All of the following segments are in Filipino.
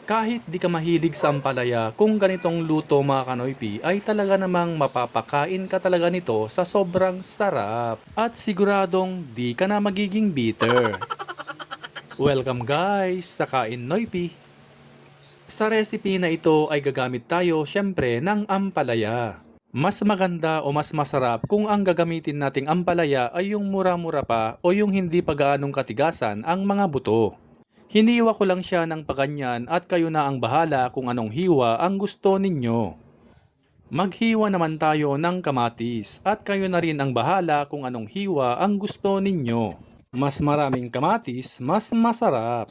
Kahit di ka mahilig sa ampalaya, kung ganitong luto mga kanoypi ay talaga namang mapapakain ka talaga nito sa sobrang sarap. At siguradong di ka na magiging bitter. Welcome guys sa Kain Noypi! Sa recipe na ito ay gagamit tayo syempre ng ampalaya. Mas maganda o mas masarap kung ang gagamitin nating ampalaya ay yung mura-mura pa o yung hindi pa gaanong katigasan ang mga buto. Hiniwa ko lang siya ng paganyan at kayo na ang bahala kung anong hiwa ang gusto ninyo. Maghiwa naman tayo ng kamatis at kayo na rin ang bahala kung anong hiwa ang gusto ninyo. Mas maraming kamatis, mas masarap.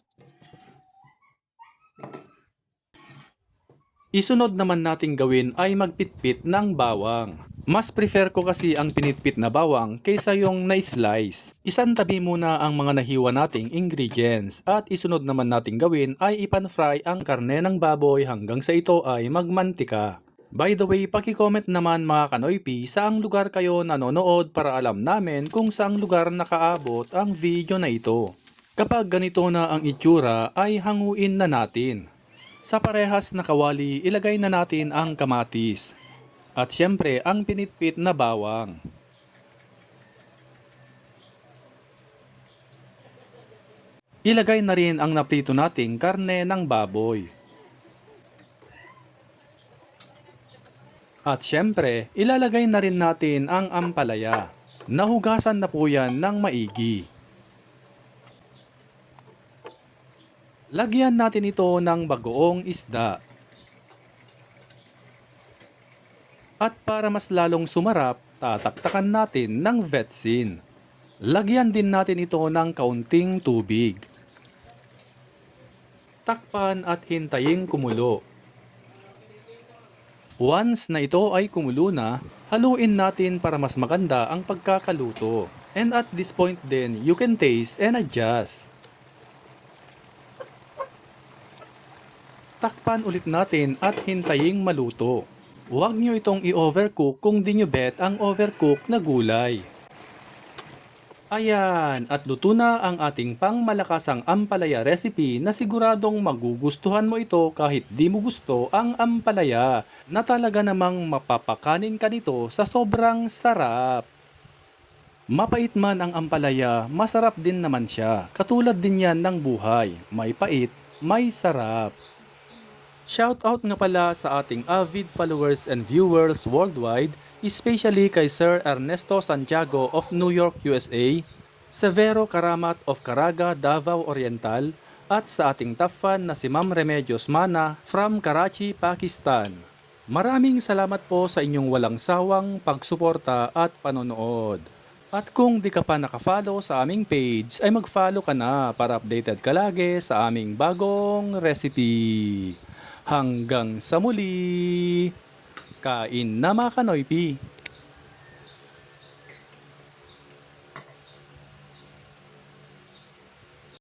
Isunod naman nating gawin ay magpitpit ng bawang. Mas prefer ko kasi ang pinitpit na bawang kaysa yung na-slice. Isantabi muna ang mga nahiwa nating ingredients at isunod naman nating gawin ay ipan-fry ang karne ng baboy hanggang sa ito ay magmantika. By the way, paki-comment naman mga kanoypi saang lugar kayo nanonood para alam namin kung saang lugar nakaabot ang video na ito. Kapag ganito na ang itsura ay hanguin na natin. Sa parehas na kawali, ilagay na natin ang kamatis. At syempre, ang pinitpit na bawang. Ilagay na rin ang naprito nating karne ng baboy. At syempre, ilalagay na rin natin ang ampalaya. Nahugasan na po yan ng maigi. Lagyan natin ito ng bagoong isda. At para mas lalong sumarap, tataktakan natin ng vetsin. Lagyan din natin ito ng kaunting tubig. Takpan at hintayin kumulo. Once na ito ay kumulo na, haluin natin para mas maganda ang pagkakaluto. And at this point din, you can taste and adjust. Takpan ulit natin at hintaying maluto. Huwag nyo itong i-overcook kung di nyo bet ang overcook na gulay. Ayan, at luto na ang ating pangmalakasang ampalaya recipe na siguradong magugustuhan mo ito kahit di mo gusto ang ampalaya na talaga namang mapapakanin ka nito sa sobrang sarap. Mapait man ang ampalaya, masarap din naman siya. Katulad din yan ng buhay, may pait, may sarap. Shoutout nga pala sa ating avid followers and viewers worldwide, especially kay Sir Ernesto Santiago of New York, USA, Severo Karamat of Caraga, Davao Oriental, at sa ating top fan na si Ma'am Remedios Mana from Karachi, Pakistan. Maraming salamat po sa inyong walang sawang pagsuporta at panonood. At kung di ka pa nakafollow sa aming page, ay mag-follow ka na para updated ka lagi sa aming bagong recipe. Hanggang sa muli, kain na mga kanoypi!